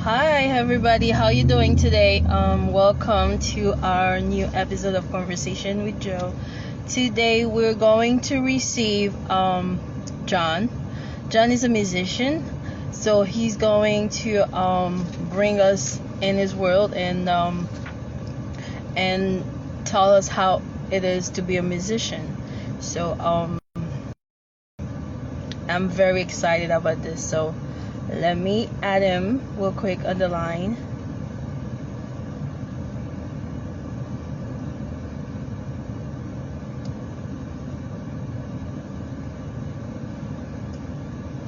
Hi everybody, how you doing today? Welcome to our new episode of Conversation with Jo. Today we're going to receive John. John is a musician, so he's going to bring us in his world and tell us how it is to be a musician. So I'm very excited about this. So let me add him real quick on the line.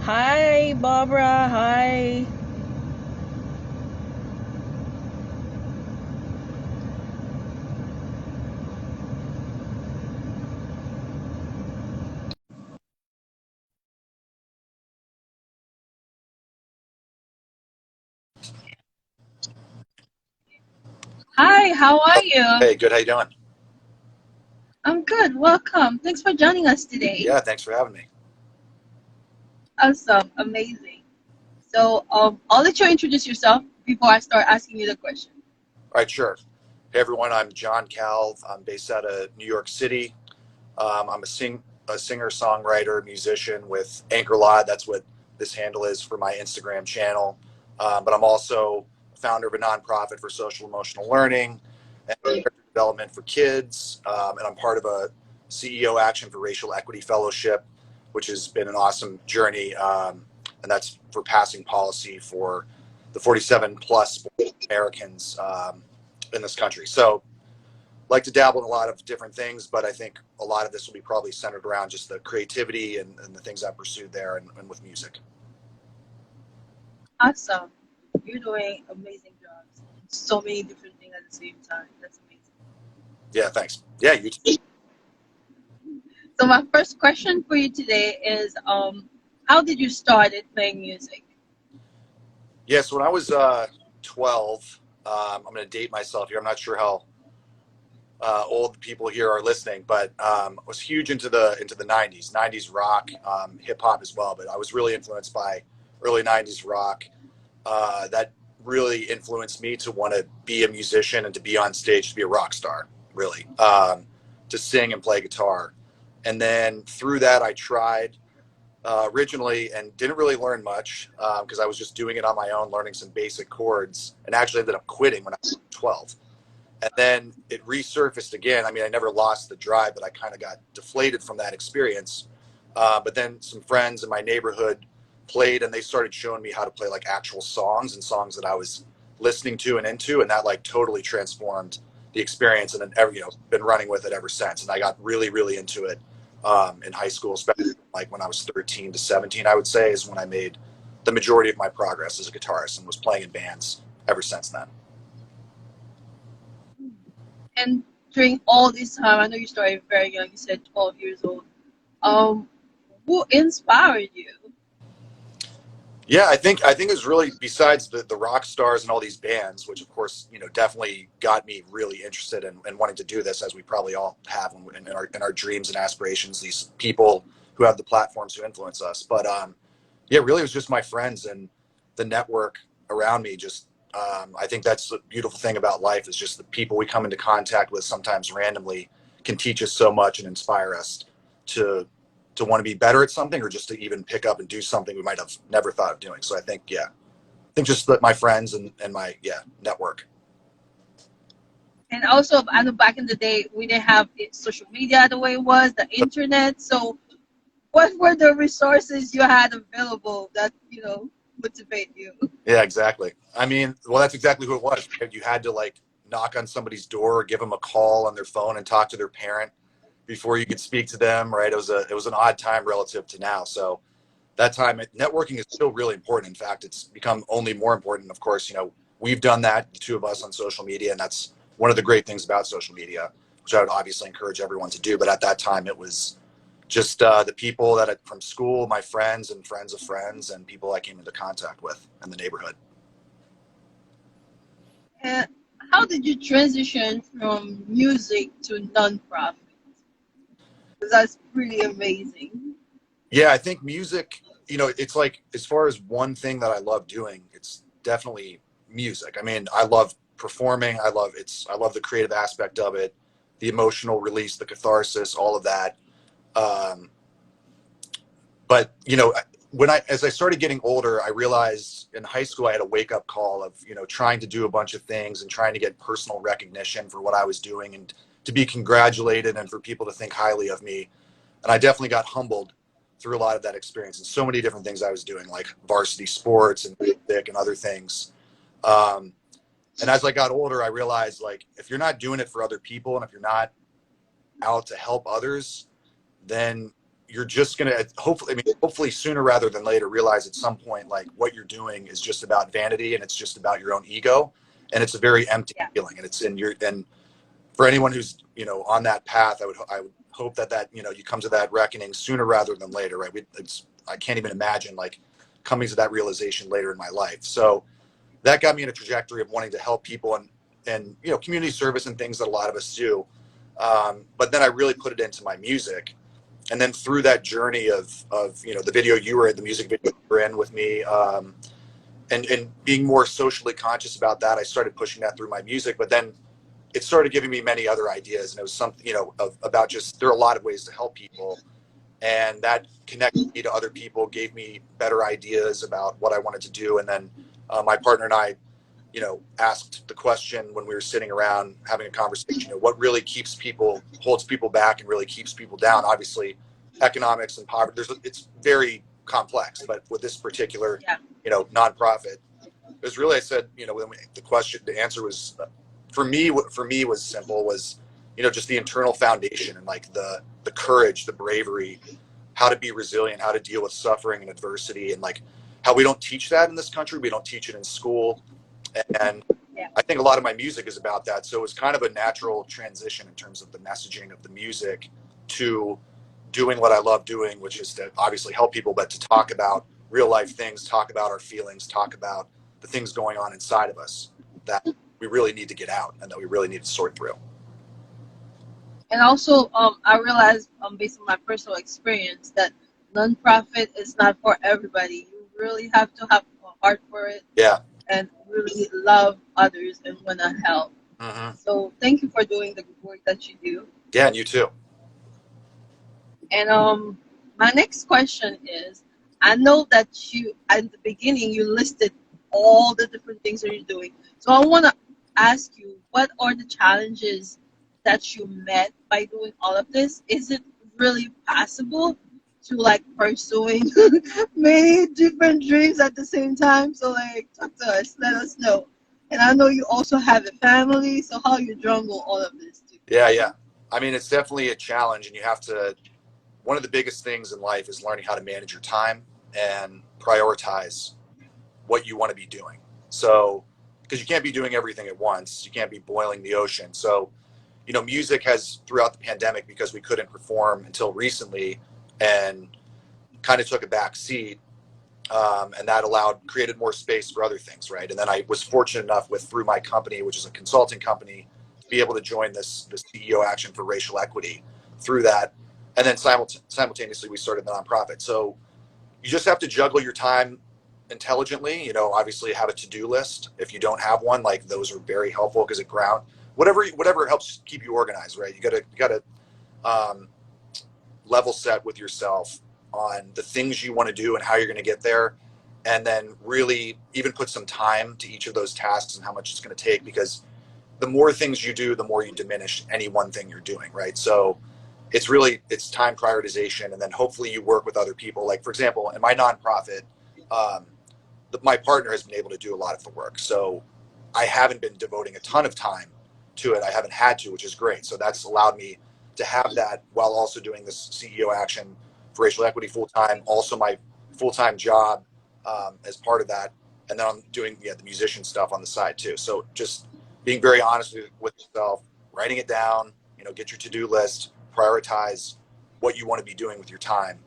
Hi, Barbara. Hi. Hi, how are you? Hey, good. How you doing? I'm good. Welcome. Thanks for joining us today. Yeah, thanks for having me. Awesome. Amazing. So, I'll let you introduce yourself before I start asking you the question. All right, sure. Hey, everyone. I'm John Calve. I'm based out of New York City. I'm a singer, songwriter, musician with Anchorlot. That's what this handle is for my Instagram channel. But I'm also founder of a nonprofit for social emotional learning and character development for kids. And I'm part of a CEO Action for Racial Equity Fellowship, which has been an awesome journey. And that's for passing policy for the 47 plus Americans in this country. So like to dabble in a lot of different things, but I think a lot of this will be probably centered around just the creativity and the things I pursued there and with music. Awesome. You're doing amazing jobs. So many different things at the same time. That's amazing. Yeah, thanks. Yeah, you too. So, my first question for you today is, how did you start playing music? Yes, when I was 12, I'm going to date myself here. I'm not sure how old people here are listening, but I was huge into the 90s rock, hip hop as well. But I was really influenced by early 90s rock. That really influenced me to want to be a musician and to be on stage, to be a rock star, really, to sing and play guitar. And then through that, I tried originally and didn't really learn much because I was just doing it on my own, learning some basic chords, and actually ended up quitting when I was 12. And then it resurfaced again. I mean, I never lost the drive, but I kind of got deflated from that experience. But then some friends in my neighborhood played, and they started showing me how to play like actual songs and songs that I was listening to and into, and that like totally transformed the experience. And then been running with it ever since. And I got really, really into it in high school, especially like when I was 13 to 17. I would say is when I made the majority of my progress as a guitarist, and was playing in bands ever since then. And during all this time, I know you started very young. You said 12 years old. Um, who inspired you? Yeah, I think it's really, besides the rock stars and all these bands, which of course definitely got me really interested in wanting to do this, as we probably all have in our dreams and aspirations. These people who have the platforms to influence us, but yeah, really, it was just my friends and the network around me. Just I think that's the beautiful thing about life, is just the people we come into contact with, sometimes randomly, can teach us so much and inspire us to want to be better at something, or just to even pick up and do something we might have never thought of doing. So I think, yeah, I think just that my friends and my network. And also, I know back in the day, we didn't have social media the way it was, the internet. So, what were the resources you had available that motivate you? Yeah, exactly. I mean, well, that's exactly who it was. You had to like knock on somebody's door or give them a call on their phone and talk to their parent before you could speak to them, right? It was an odd time relative to now. So that time, networking is still really important. In fact, it's become only more important. Of course, we've done that, the two of us, on social media, and that's one of the great things about social media, which I would obviously encourage everyone to do. But at that time, it was just the people from school, my friends and friends of friends, and people I came into contact with in the neighborhood. And how did you transition from music to nonprofit? Because that's pretty amazing. Yeah, I think music, it's like, as far as one thing that I love doing, it's definitely music. I mean, I love performing. I love the creative aspect of it, the emotional release, the catharsis, all of that. Um, but as I started getting older, I realized in high school I had a wake up call of trying to do a bunch of things and trying to get personal recognition for what I was doing and to be congratulated and for people to think highly of me. And I definitely got humbled through a lot of that experience and so many different things I was doing, like varsity sports and music and other things. Um, and as I got older, I realized, like, if you're not doing it for other people and if you're not out to help others, then you're just going to hopefully sooner rather than later realize at some point, like, what you're doing is just about vanity and it's just about your own ego. And it's a very empty feeling. And and for anyone who's, on that path, I would hope that, you come to that reckoning sooner rather than later, right? I can't even imagine, like, coming to that realization later in my life. So that got me in a trajectory of wanting to help people and community service and things that a lot of us do. But then I really put it into my music. And then through that journey of the video you were in, the music video you were in with me, and being more socially conscious about that, I started pushing that through my music. But then it started giving me many other ideas, and it was something, about just, there are a lot of ways to help people. And that connected me to other people, gave me better ideas about what I wanted to do. And then my partner and I, asked the question when we were sitting around having a conversation, what really holds people back and really keeps people down. Obviously, economics and poverty, it's very complex, but with this particular, nonprofit, it was really, I said, the answer was, for me was simple, was, just the internal foundation and, like, the courage, the bravery, how to be resilient, how to deal with suffering and adversity, and, like, how we don't teach that in this country. We don't teach it in school. And I think a lot of my music is about that. So it was kind of a natural transition in terms of the messaging of the music to doing what I love doing, which is to obviously help people, but to talk about real life things, talk about our feelings, talk about the things going on inside of us that we really need to get out and that we really need to sort through. And also, I realized, based on my personal experience, that nonprofit is not for everybody. You really have to have a heart for it. Yeah. And really love others and want to help. Mm-hmm. So thank you for doing the work that you do. Yeah, and you too. And my next question is, I know that you, at the beginning, you listed all the different things that you're doing. So I want to ask you, what are the challenges that you met by doing all of this? Is it really possible to, like, pursuing many different dreams at the same time? So, like, talk to us, let us know. And I know you also have a family, so how you juggle all of this too? Yeah. I mean, it's definitely a challenge, and you have to, one of the biggest things in life is learning how to manage your time and prioritize what you want to be doing. So, because you can't be doing everything at once, you can't be boiling the ocean. So, music has, throughout the pandemic, because we couldn't perform until recently, and kind of took a back seat, and that created more space for other things, right? And then I was fortunate enough through my company, which is a consulting company, to be able to join this CEO Action for Racial Equity through that. And then simultaneously, we started the nonprofit. So you just have to juggle your time intelligently. Obviously have a to-do list. If you don't have one, like, those are very helpful because whatever helps keep you organized, right? You gotta level set with yourself on the things you want to do and how you're going to get there, and then really even put some time to each of those tasks and how much it's going to take, because the more things you do, the more you diminish any one thing you're doing, right? So it's time prioritization, and then hopefully you work with other people. Like, for example, in my nonprofit, my partner has been able to do a lot of the work, so I haven't been devoting a ton of time to it. I haven't had to, which is great. So that's allowed me to have that while also doing this CEO Action for Racial Equity full-time, also my full-time job as part of that. And then I'm doing the musician stuff on the side too. So just being very honest with yourself, writing it down, get your to-do list, prioritize what you want to be doing with your time,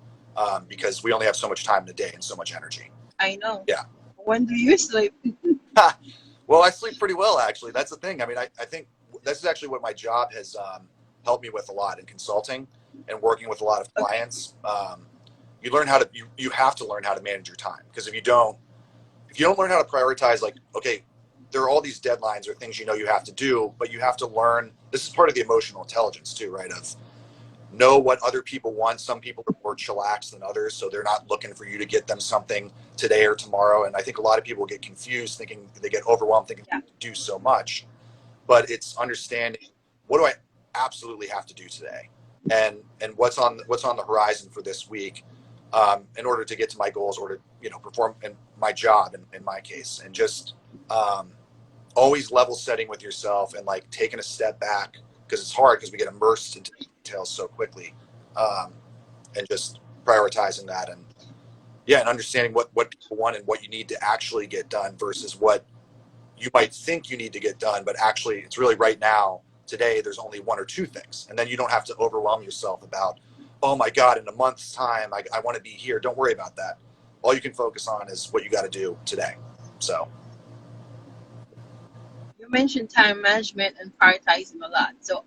because we only have so much time in a day and so much energy. I know. Yeah. When do you sleep? Well, I sleep pretty well, actually. That's the thing. I mean, I think this is actually what my job has helped me with a lot in consulting and working with a lot of clients. You learn how to, you have to learn how to manage your time, because if you don't learn how to prioritize, like, okay, there are all these deadlines or things you have to do, but you have to learn. This is part of the emotional intelligence too, right? Of know what other people want. Some people are more chillaxed than others, so they're not looking for you to get them something today or tomorrow. And I think a lot of people get confused, thinking they get overwhelmed, thinking they do so much. But it's understanding, what do I absolutely have to do today, and what's on the horizon for this week, in order to get to my goals, or to perform in my job in my case, and just always level setting with yourself, and like taking a step back, because it's hard, because we get immersed into details so quickly, and just prioritizing that, and and understanding what people want and what you need to actually get done versus what you might think you need to get done, but actually it's really right now, today, there's only one or two things. And then you don't have to overwhelm yourself about, oh my God, in a month's time, I want to be here. Don't worry about that. All you can focus on is what you got to do today. So You mentioned time management and prioritizing a lot. So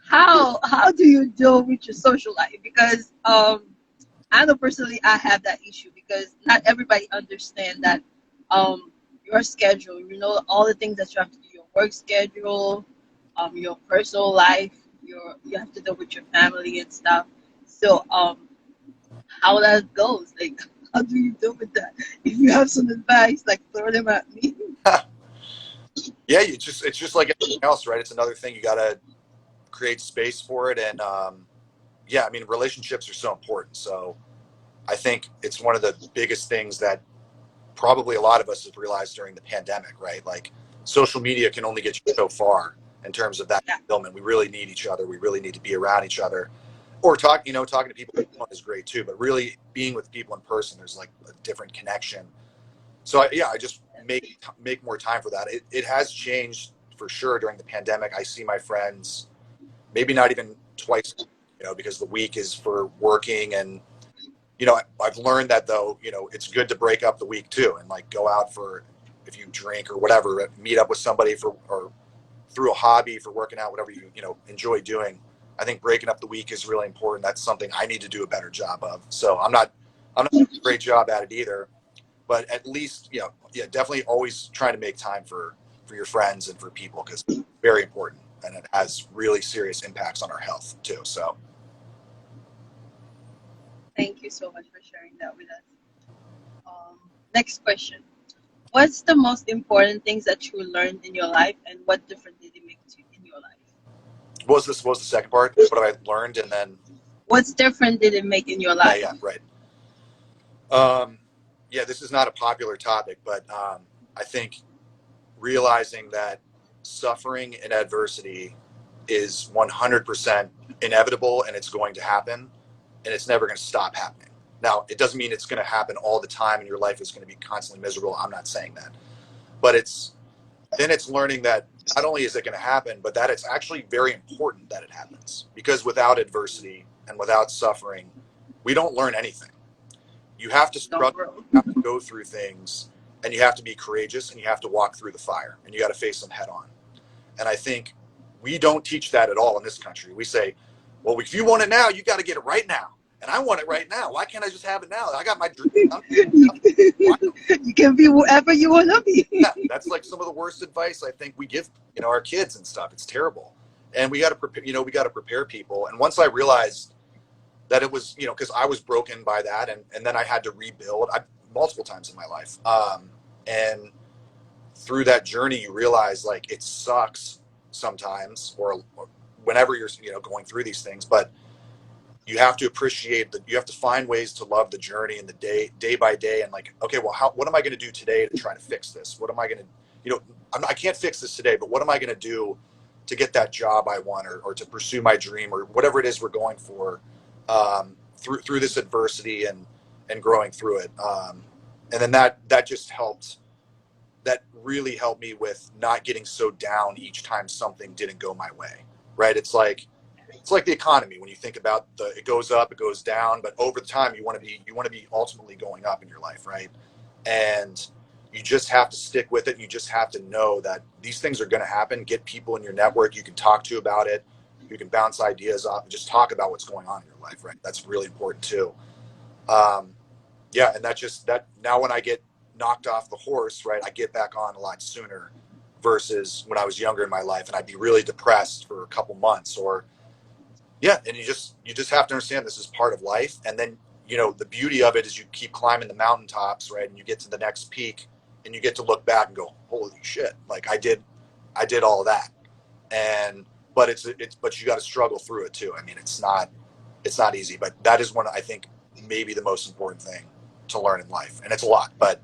how do you deal with your social life? Because I know personally I have that issue, because not everybody understands that your schedule, all the things that you have to do, your work schedule, your personal life, you have to deal with your family and stuff. So how that goes, like, how do you deal with that? If you have some advice, like, throw them at me. yeah, it's just like everything else, right? It's another thing. You got to create space for it. And I mean, relationships are so important. So I think it's one of the biggest things that probably a lot of us have realized during the pandemic, right? Like, social media can only get you so far in terms of that fulfillment. We really need each other. We really need to be around each other, or talking to people is great too, but really being with people in person, there's like a different connection. So I just make more time for that. It has changed for sure during the pandemic. I see my friends maybe not even twice, because the week is for working. And I've learned that, though, it's good to break up the week too, and like go out for, if you drink or whatever, meet up with somebody or through a hobby for working out, whatever you enjoy doing. I think breaking up the week is really important. That's something I need to do a better job of. So I'm not doing a great job at it either, but at least, definitely always trying to make time for your friends and for people, because it's very important, and it has really serious impacts on our health too. So Thank you so much for sharing that with us. Next question. What's the most important things that you learned in your life, and what difference did it make to in your life? what was the second part? What have I learned? And then What's different did it make in your life? yeah, right. This is not a popular topic, but I think realizing that suffering and adversity is 100% inevitable, and it's going to happen, and it's never going to stop happening. Now, it doesn't mean it's going to happen all the time and your life is going to be constantly miserable. I'm not saying that, but it's learning that not only is it going to happen, but that it's actually very important that it happens, because without adversity and without suffering, we don't learn anything. You have to struggle, you have to go through things, and you have to be courageous, and you have to walk through the fire, and you got to face them head on. And I think we don't teach that at all in this country. We say, well, if you want it now, you got to get it right now. And I want it right now. Why can't I just have it now? I got my dream. You can be whoever you want to be. Yeah, that's like some of the worst advice I think we give, our kids and stuff. It's terrible. And we got to prepare, we got to prepare people. And once I realized that it was, because I was broken by that, and then I had to rebuild multiple times in my life. And through that journey, you realize, like, it sucks sometimes, or whenever you're, going through these things, but you have to appreciate that. You have to find ways to love the journey and the day by day. And like, okay, well, what am I going to do today to try to fix this? What am I going to, I can't fix this today, but what am I going to do to get that job I want, or to pursue my dream, or whatever it is we're going for, through this adversity and growing through it. And then that just helped. That really helped me with not getting so down each time something didn't go my way. Right? It's like the economy. When you think about it goes up, it goes down, but over time you want to be ultimately going up in your life, right? And you just have to stick with it. And you just have to know that these things are going to happen. Get people in your network you can talk to about it. You can bounce ideas off and just talk about what's going on in your life, right? That's really important too. And that now when I get knocked off the horse, right, I get back on a lot sooner versus when I was younger in my life, and I'd be really depressed for a couple months. Or and you just have to understand this is part of life. And then, the beauty of it is you keep climbing the mountaintops, right, and you get to the next peak, and you get to look back and go, holy shit, like I did all of that. And but you got to struggle through it too. I mean, it's not easy, but that is one, I think, maybe the most important thing to learn in life. And it's a lot, but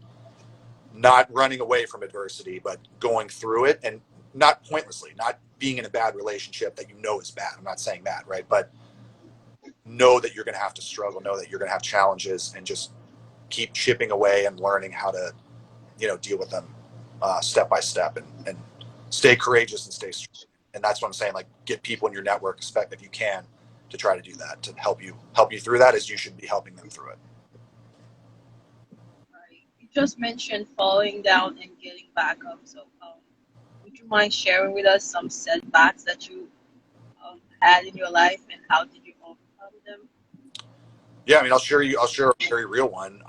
not running away from adversity, but going through it, and not pointlessly, not being in a bad relationship that is bad. I'm not saying that, right? But know that you're going to have to struggle, know that you're going to have challenges, and just keep chipping away and learning how to, deal with them step by step, and stay courageous and stay strong. And that's what I'm saying. Like, get people in your network, if you can, to try to do that, to help you through that, as you should be helping them through it. You just mentioned falling down and getting back up. So, would you mind sharing with us some setbacks that you had in your life, and how did you overcome them? Yeah, I mean, I'll share a very real one.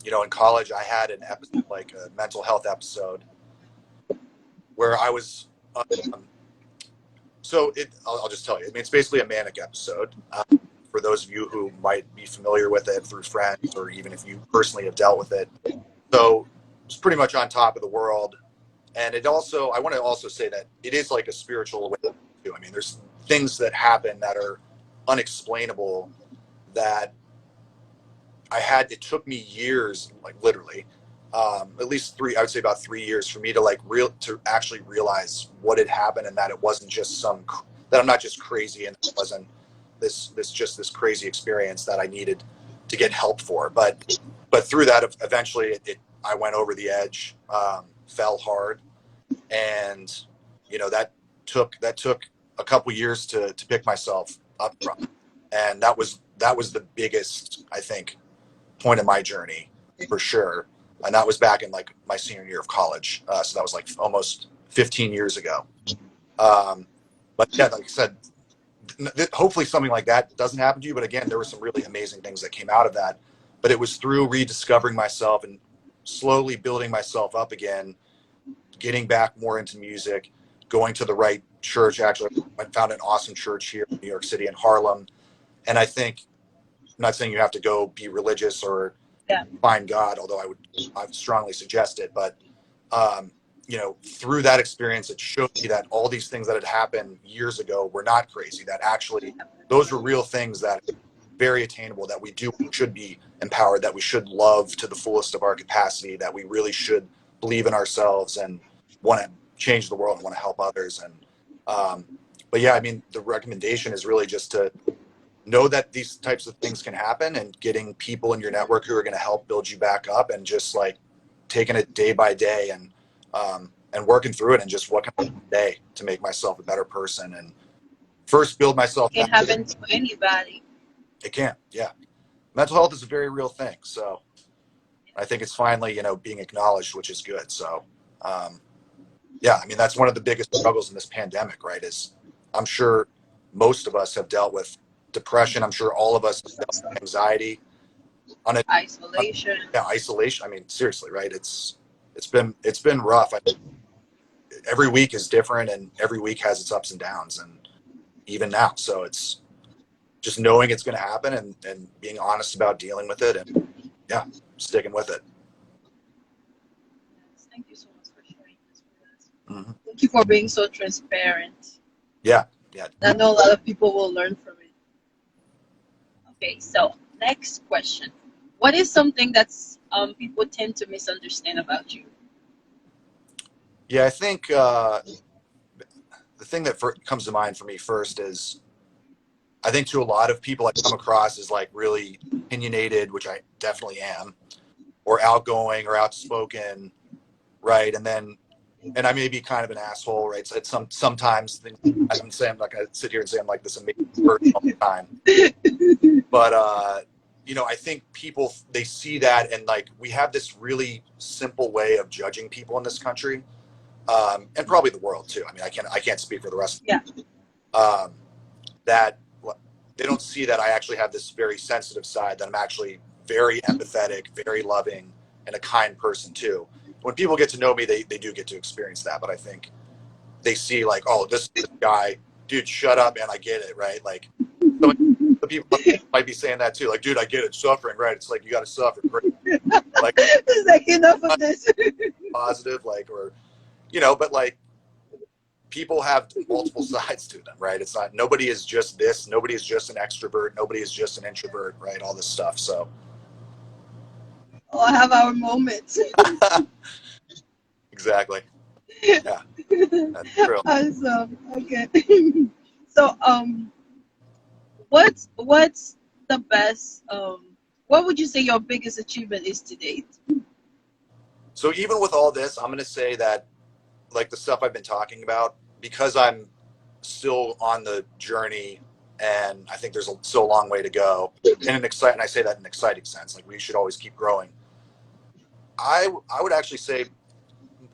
In college, I had an episode, like a mental health episode, where I was. I'll just tell you. I mean, it's basically a manic episode. For those of you who might be familiar with it through friends, or even if you personally have dealt with it. So it's pretty much on top of the world. And I want to also say that it is like a spiritual awakening too. I mean, there's things that happen that are unexplainable that it took me years, like literally, at least I would say about 3 years for me to to actually realize what had happened, and that it wasn't just that I'm not just crazy, and it wasn't this crazy experience that I needed to get help for. But through that, eventually I went over the edge, fell hard, and that took a couple years to pick myself up from. And that was the biggest, I think, point in my journey, for sure. And that was back in like my senior year of college. So that was like almost 15 years ago. But yeah, like I said, hopefully something like that doesn't happen to you. But again, there were some really amazing things that came out of that. But it was through rediscovering myself and slowly building myself up again, getting back more into music, going to the right church. Actually, I found an awesome church here in New York City, in Harlem. And I think, I'm not saying you have to go be religious or find God, although I would strongly suggest it. But through that experience, it showed me that all these things that had happened years ago were not crazy. That actually, those were real things that are very attainable. That we should be empowered. That we should love to the fullest of our capacity. That we really should believe in ourselves and want to change the world and want to help others. And but yeah, I mean, the recommendation is really just to know that these types of things can happen, and getting people in your network who are going to help build you back up, and just like taking it day by day, and working through it, and just what can I do today to make myself a better person, and first build myself. It can happen to anybody. It can, yeah. Mental health is a very real thing. So I think it's finally, being acknowledged, which is good. So, yeah, I mean, that's one of the biggest struggles in this pandemic, right? Is I'm sure most of us have dealt with depression. I'm sure all of us have dealt with anxiety, Isolation. Isolation. I mean, seriously, right? It's been rough. Every week is different, and every week has its ups and downs, and even now. So it's just knowing it's going to happen, and being honest about dealing with it, and sticking with it. Thank you so much for sharing this with us. Mm-hmm. Thank you for being so transparent. Yeah. I know a lot of people will learn from it. Okay, so next question. What is something that's people tend to misunderstand about you? Yeah, I think the thing that comes to mind for me first is, I think to a lot of people I come across as like really opinionated, which I definitely am, or outgoing or outspoken, right? And I may be kind of an asshole, right? So it's sometimes I'm not going to sit here and say I'm like this amazing person all the time. But, I think people, they see that, and like, we have this really simple way of judging people in this country, and probably the world too. I mean, I can't speak for the rest of them. That they don't see that I actually have this very sensitive side, that I'm actually very empathetic, very loving, and a kind person too. When people get to know me, they do get to experience that. But I think they see like, oh, this guy, dude, shut up, man. I get it, right? Like, the people might be saying that too. Like, dude, I get it, suffering, right? It's like you got to suffer, right? Like, it's like enough of this. Positive, like, or but like, people have multiple sides to them, right? It's not, nobody is just this. Nobody is just an extrovert. Nobody is just an introvert, right? All this stuff. So. All have our moments. Exactly. Yeah, that's true. Awesome. Okay. So, what's the best? What would you say your biggest achievement is to date? So even with all this, I'm going to say that, like the stuff I've been talking about, because I'm still on the journey, and I think there's still a long way to go. And I say that in an exciting sense. Like, we should always keep growing. I would actually say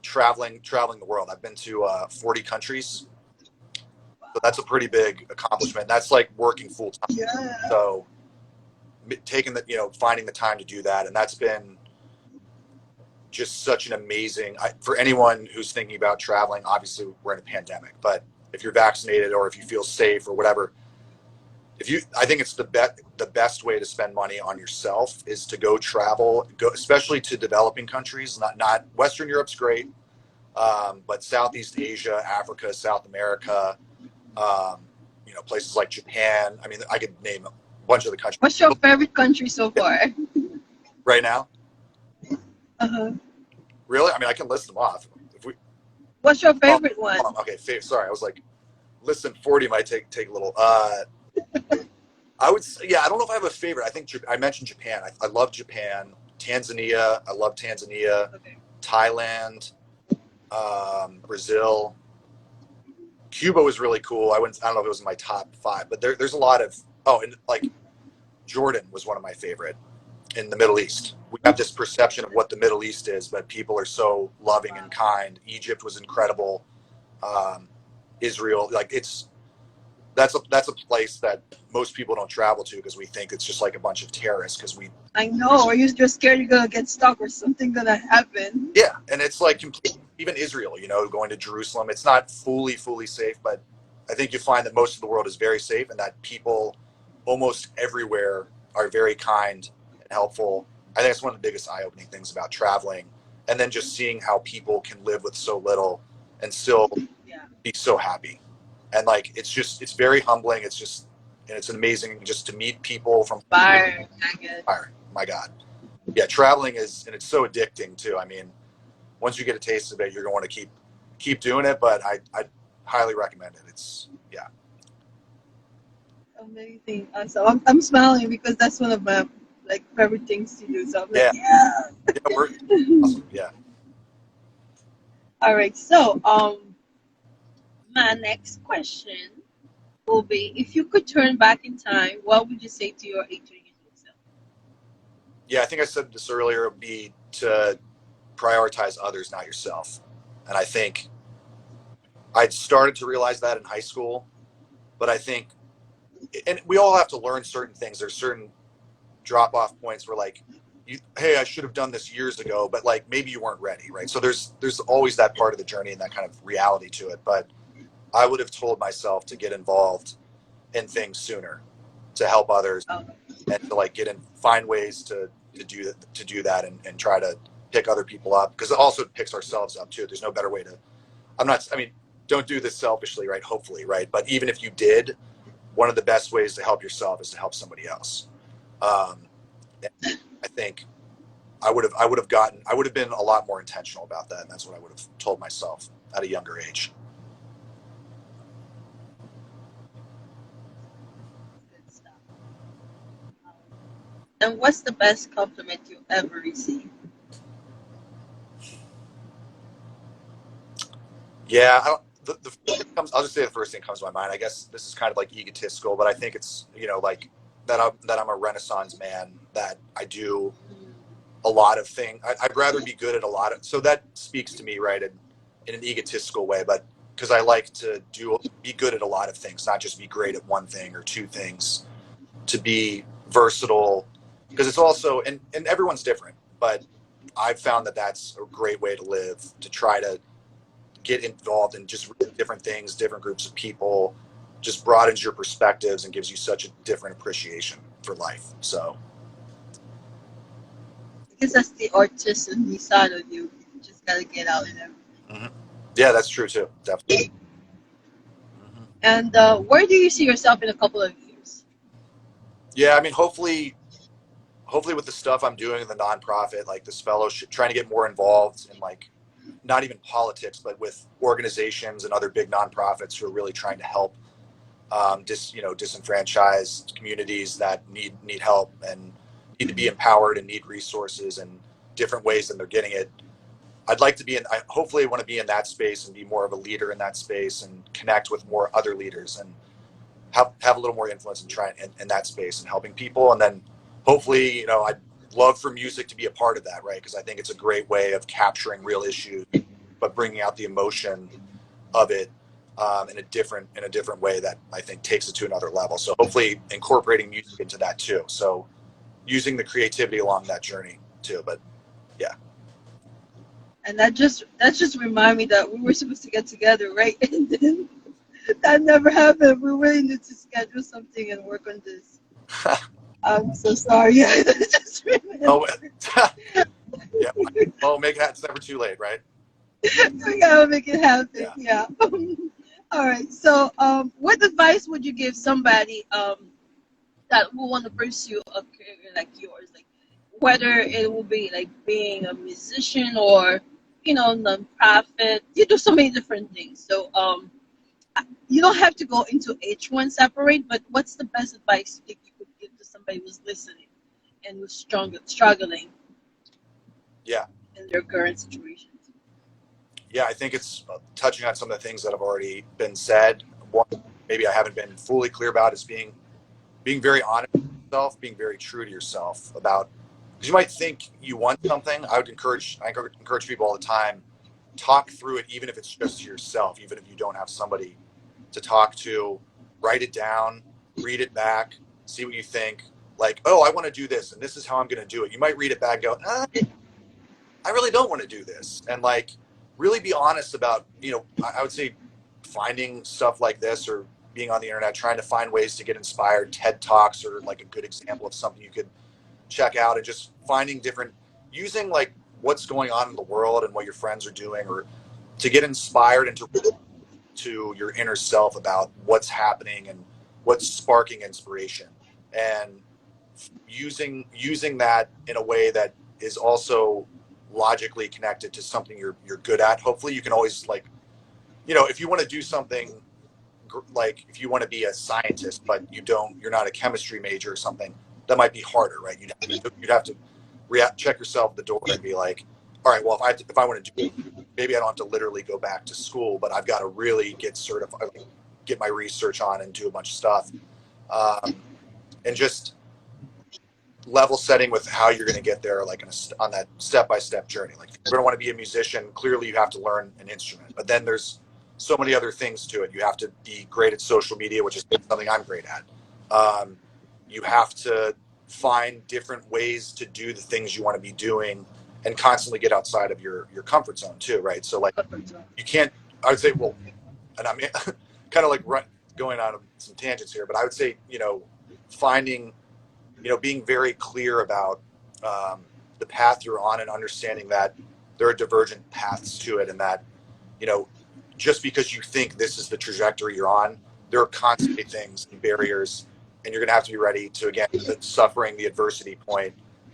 traveling the world. I've been to 40 countries. So that's a pretty big accomplishment. That's like working full time. Yeah. So taking finding the time to do that. And that's been just such an amazing, for anyone who's thinking about traveling, obviously we're in a pandemic, but if you're vaccinated or if you feel safe or whatever, I think it's the best way to spend money on yourself is to go travel, especially to developing countries. Not Western Europe's great, but Southeast Asia, Africa, South America, places like Japan. I mean, I could name a bunch of the countries. What's your favorite country so far? Right now? Uh-huh. Really? I mean, I can list them off. What's your favorite one? Okay, sorry. I was like, listen, 40 might take a little. I would say, I don't know if I have a favorite. I think I mentioned Japan. I love Japan. Tanzania. I love Tanzania. Okay. Thailand. Brazil. Cuba was really cool. I don't know if it was in my top 5, but there's a lot of, and like Jordan was one of my favorite in the Middle East. We have this perception of what the Middle East is, but people are so loving and kind. Egypt was incredible. Israel, like that's a place that most people don't travel to because we think it's just like a bunch of terrorists. I know, or you're just scared you're gonna get stuck or something gonna happen. Yeah, and it's like even Israel, going to Jerusalem, it's not fully safe, but I think you find that most of the world is very safe, and that people almost everywhere are very kind and helpful. I think it's one of the biggest eye-opening things about traveling, and then just seeing how people can live with so little and still be so happy. And like, it's very humbling. And it's amazing just to meet people from Fire. My God. Yeah, traveling and it's so addicting too. I mean, once you get a taste of it, you're going to want to keep doing it, but I highly recommend it. It's amazing. So I'm smiling because that's one of my favorite things to do. So I'm like, awesome. Yeah. All right. So my next question will be, if you could turn back in time, what would you say to your 18-year-old self? Yeah, I think I said this earlier, it would be to prioritize others, not yourself. And I think I'd started to realize that in high school, but I think, and we all have to learn certain things. There's certain drop-off points where like, hey, I should have done this years ago, but like maybe you weren't ready, right? So there's always that part of the journey and that kind of reality to it. But I would have told myself to get involved in things sooner, to help others, and to like find ways to do that and try to pick other people up, because it also picks ourselves up too. There's no better way to. Don't do this selfishly, right? Hopefully, right? But even if you did, one of the best ways to help yourself is to help somebody else. I think I would have been a lot more intentional about that, and that's what I would have told myself at a younger age. And what's the best compliment you ever received? Yeah, I'll just say the first thing that comes to my mind. I guess this is kind of like egotistical, but I think it's like that I'm a Renaissance man, that I do a lot of things. I'd rather be good at a lot of, so that speaks to me, right, in an egotistical way, but because I like to be good at a lot of things, not just be great at one thing or two things, to be versatile, because it's also, and everyone's different, but I've found that that's a great way to live, to try to get involved in just different things, different groups of people, just broadens your perspectives and gives you such a different appreciation for life. So I guess that's the artistic side of you. You just gotta get out and everything. mm-hmm. Yeah, that's true too, definitely. Mm-hmm. And where do you see yourself in a couple of years? Yeah, I mean, hopefully with the stuff I'm doing in the nonprofit, like this fellowship, trying to get more involved in like not even politics, but with organizations and other big nonprofits who are really trying to help disenfranchised communities that need help and need to be empowered and need resources and different ways than they're getting it. I'd like to be I hopefully want to be in that space and be more of a leader in that space and connect with more other leaders and have a little more influence and try in that space and helping people. And then hopefully, I'd love for music to be a part of that, right? Because I think it's a great way of capturing real issues, but bringing out the emotion of it in a different way that I think takes it to another level. So hopefully incorporating music into that too. So using the creativity along that journey too. But yeah. And that just reminded me that we were supposed to get together, right? And then that never happened. We really need to schedule something and work on this. I'm so sorry. I just remembered. Yeah. Well, make it happen. It's never too late, right? We gotta make it happen. Yeah. All right. So, what advice would you give somebody that will want to pursue a career like yours, like whether it will be like being a musician or nonprofit? You do so many different things. So, you don't have to go into each one separate. But what's the best advice you think you could give to somebody who's listening and who's struggling? Yeah. In their current situations. Yeah, I think it's touching on some of the things that have already been said. One, maybe I haven't been fully clear about is being very honest with yourself, being very true to yourself about, because you might think you want something. I encourage people all the time, talk through it, even if it's just to yourself, even if you don't have somebody to talk to, write it down, read it back, see what you think. Like, oh, I want to do this, and this is how I'm going to do it. You might read it back and go, I really don't want to do this. And like, really be honest about, I would say finding stuff like this or being on the internet, trying to find ways to get inspired. TED Talks are like a good example of something you could check out, and just finding using like what's going on in the world and what your friends are doing, or to get inspired and to your inner self about what's happening and what's sparking inspiration, and using that in a way that is also logically connected to something you're good at. Hopefully you can always if you want to do something, like if you want to be a scientist but you're not a chemistry major or something, that might be harder, right? You'd have to check yourself at the door and be like, all right, well, if I want to do it, maybe I don't have to literally go back to school, but I've got to really get certified, get my research on and do a bunch of stuff, and just level setting with how you're going to get there, like on that step-by-step journey. Like, if you're going to want to be a musician, clearly you have to learn an instrument, but then there's so many other things to it. You have to be great at social media, which is something I'm great at. You have to find different ways to do the things you want to be doing and constantly get outside of your comfort zone too, right? So like, you can't, I would say, well, and I'm kind of like going on some tangents here, but I would say, finding, being very clear about the path you're on, and understanding that there are divergent paths to it, and that, just because you think this is the trajectory you're on, there are constantly things and barriers, and you're going to have to be ready to, again, the suffering, the adversity point,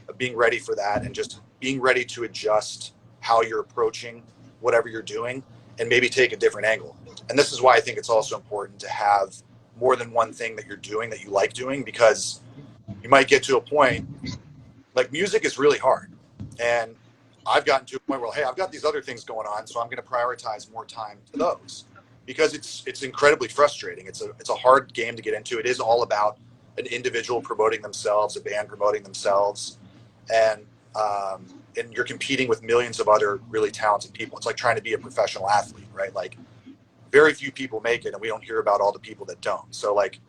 of being ready for that, and just being ready to adjust how you're approaching whatever you're doing, and maybe take a different angle. And this is why I think it's also important to have more than one thing that you're doing that you like doing, because you might get to a point, like music is really hard. And I've gotten to a point where, hey, I've got these other things going on, so I'm going to prioritize more time to those, because it's incredibly frustrating. It's a hard game to get into. It is all about an individual promoting themselves, a band promoting themselves, and you're competing with millions of other really talented people. It's like trying to be a professional athlete, right? Like, very few people make it, and we don't hear about all the people that don't. So like,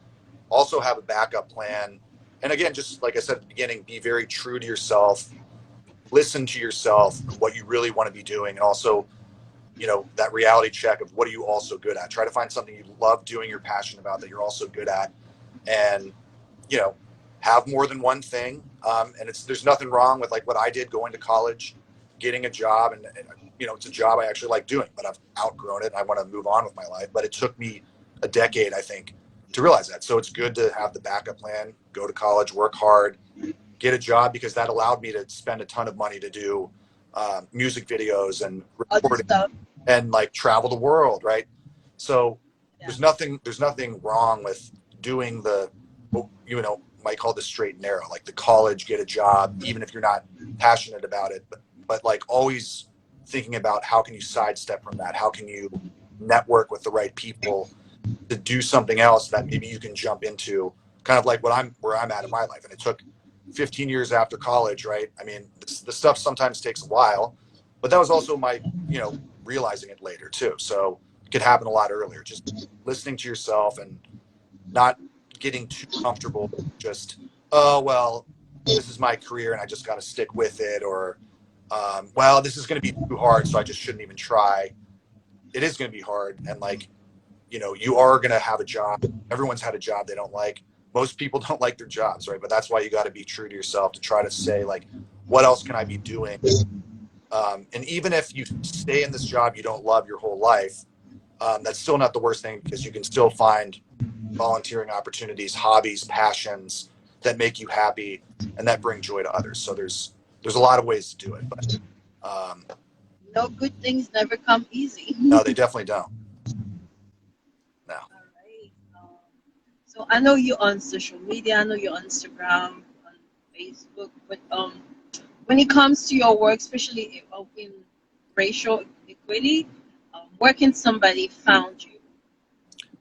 also have a backup plan. And again, just like I said at the beginning, be very true to yourself. listen to yourself, what you really want to be doing, and also, you know, that reality check of what are you also good at. Try to find something you love doing, you're passionate about, that you're also good at, and, you know, have more than one thing. And there's nothing wrong with like what I did, going to college, getting a job, and you know, it's a job I actually like doing, but I've outgrown it and I want to move on with my life. But it took me a decade, I think, to realize that. So it's good to have the backup plan, go to college, work hard, get a job, because that allowed me to spend a ton of money to do music videos and recording and like travel the world, right? So there's nothing wrong with doing the, you know, might call this straight and narrow, like the college, get a job, even if you're not passionate about it, but like always thinking about how can you sidestep from that? How can you network with the right people to do something else that maybe you can jump into, kind of like where I'm at in my life. And it took 15 years after college, right? I mean, the stuff sometimes takes a while, but that was also my, you know, realizing it later too. So it could happen a lot earlier, just listening to yourself and not getting too comfortable. Just, oh, well, this is my career and I just got to stick with it. Or, well, this is going to be too hard, so I just shouldn't even try. It is going to be hard. And like, you know, you are going to have a job. Everyone's had a job they don't like. Most people don't like their jobs, right? But that's why you got to be true to yourself, to try to say like, what else can I be doing? And even if you stay in this job you don't love your whole life, that's still not the worst thing, because you can still find volunteering opportunities, hobbies, passions that make you happy and that bring joy to others. So there's a lot of ways to do it, but no, good things never come easy. no, they definitely don't. No. All right. So I know you're on social media. I know you're on Instagram, on Facebook. But when it comes to your work, especially in racial equity, where can somebody find you?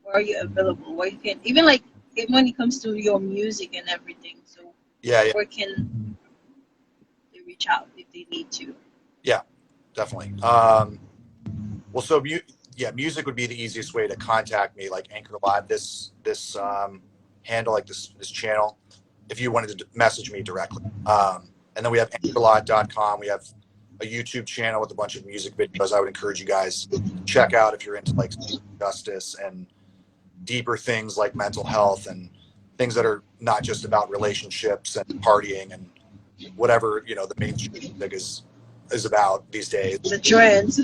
Where are you available? Where you can even like when it comes to your music and everything. So Yeah. where can they reach out if they need to? Yeah, definitely. Well, so music would be the easiest way to contact me, like Anchorlot, this handle, like this channel, if you wanted to message me directly. And then we have Anchorlot.com. We have a YouTube channel with a bunch of music videos I would encourage you guys to check out if you're into like justice and deeper things like mental health and things that are not just about relationships and partying and whatever, you know, the mainstream music is about these days. The trends.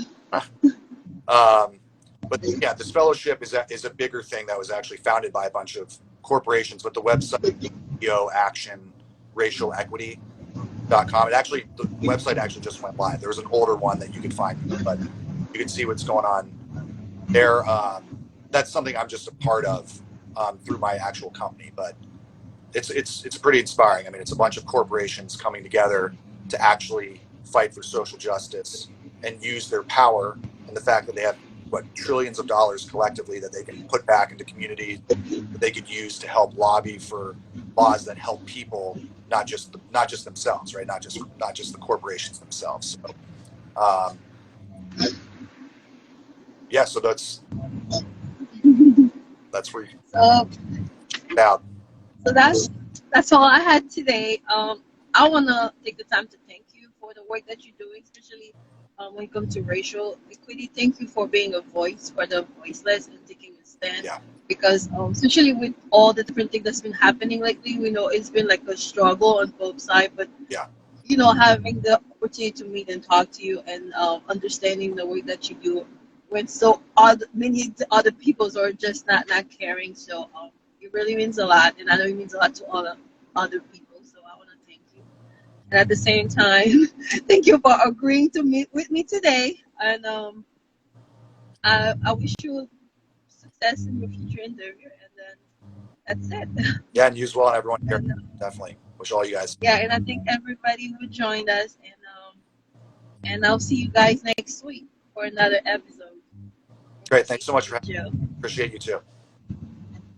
But yeah, this fellowship is a bigger thing that was actually founded by a bunch of corporations. But the website, Action Racial Equity.com. The website actually just went live. There was an older one that you could find, but you can see what's going on there. That's something I'm just a part of through my actual company, but it's pretty inspiring. I mean, it's a bunch of corporations coming together to actually fight for social justice and use their power and the fact that they have trillions of dollars collectively that they can put back into communities that they could use to help lobby for laws that help people, not just themselves, right? Not just the corporations themselves. So, yeah, so that's where you about. So that's all I had today. I wanna take the time to thank you for the work that you're doing, especially when it comes to racial equity. Thank you for being a voice for the voiceless and taking a stand. Yeah. Because especially with all the different things that's been happening lately, we know it's been like a struggle on both sides. But yeah, you know, having the opportunity to meet and talk to you and understanding the way that you do, when many other peoples are just not caring. So it really means a lot, and I know it means a lot to all the other people. So I want to thank you. And at the same time, thank you for agreeing to meet with me today. And I wish you success in your future endeavor. And then that's it. Yeah, and you as well, and everyone here. Definitely. Wish all you guys. Yeah, and I think everybody who joined us, and I'll see you guys next week for another episode. Great. Thanks so much for having me. Appreciate you too.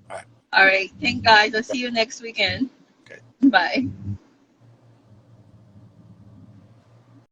All right. All right. Thank guys. I'll see you next weekend. Okay. Bye.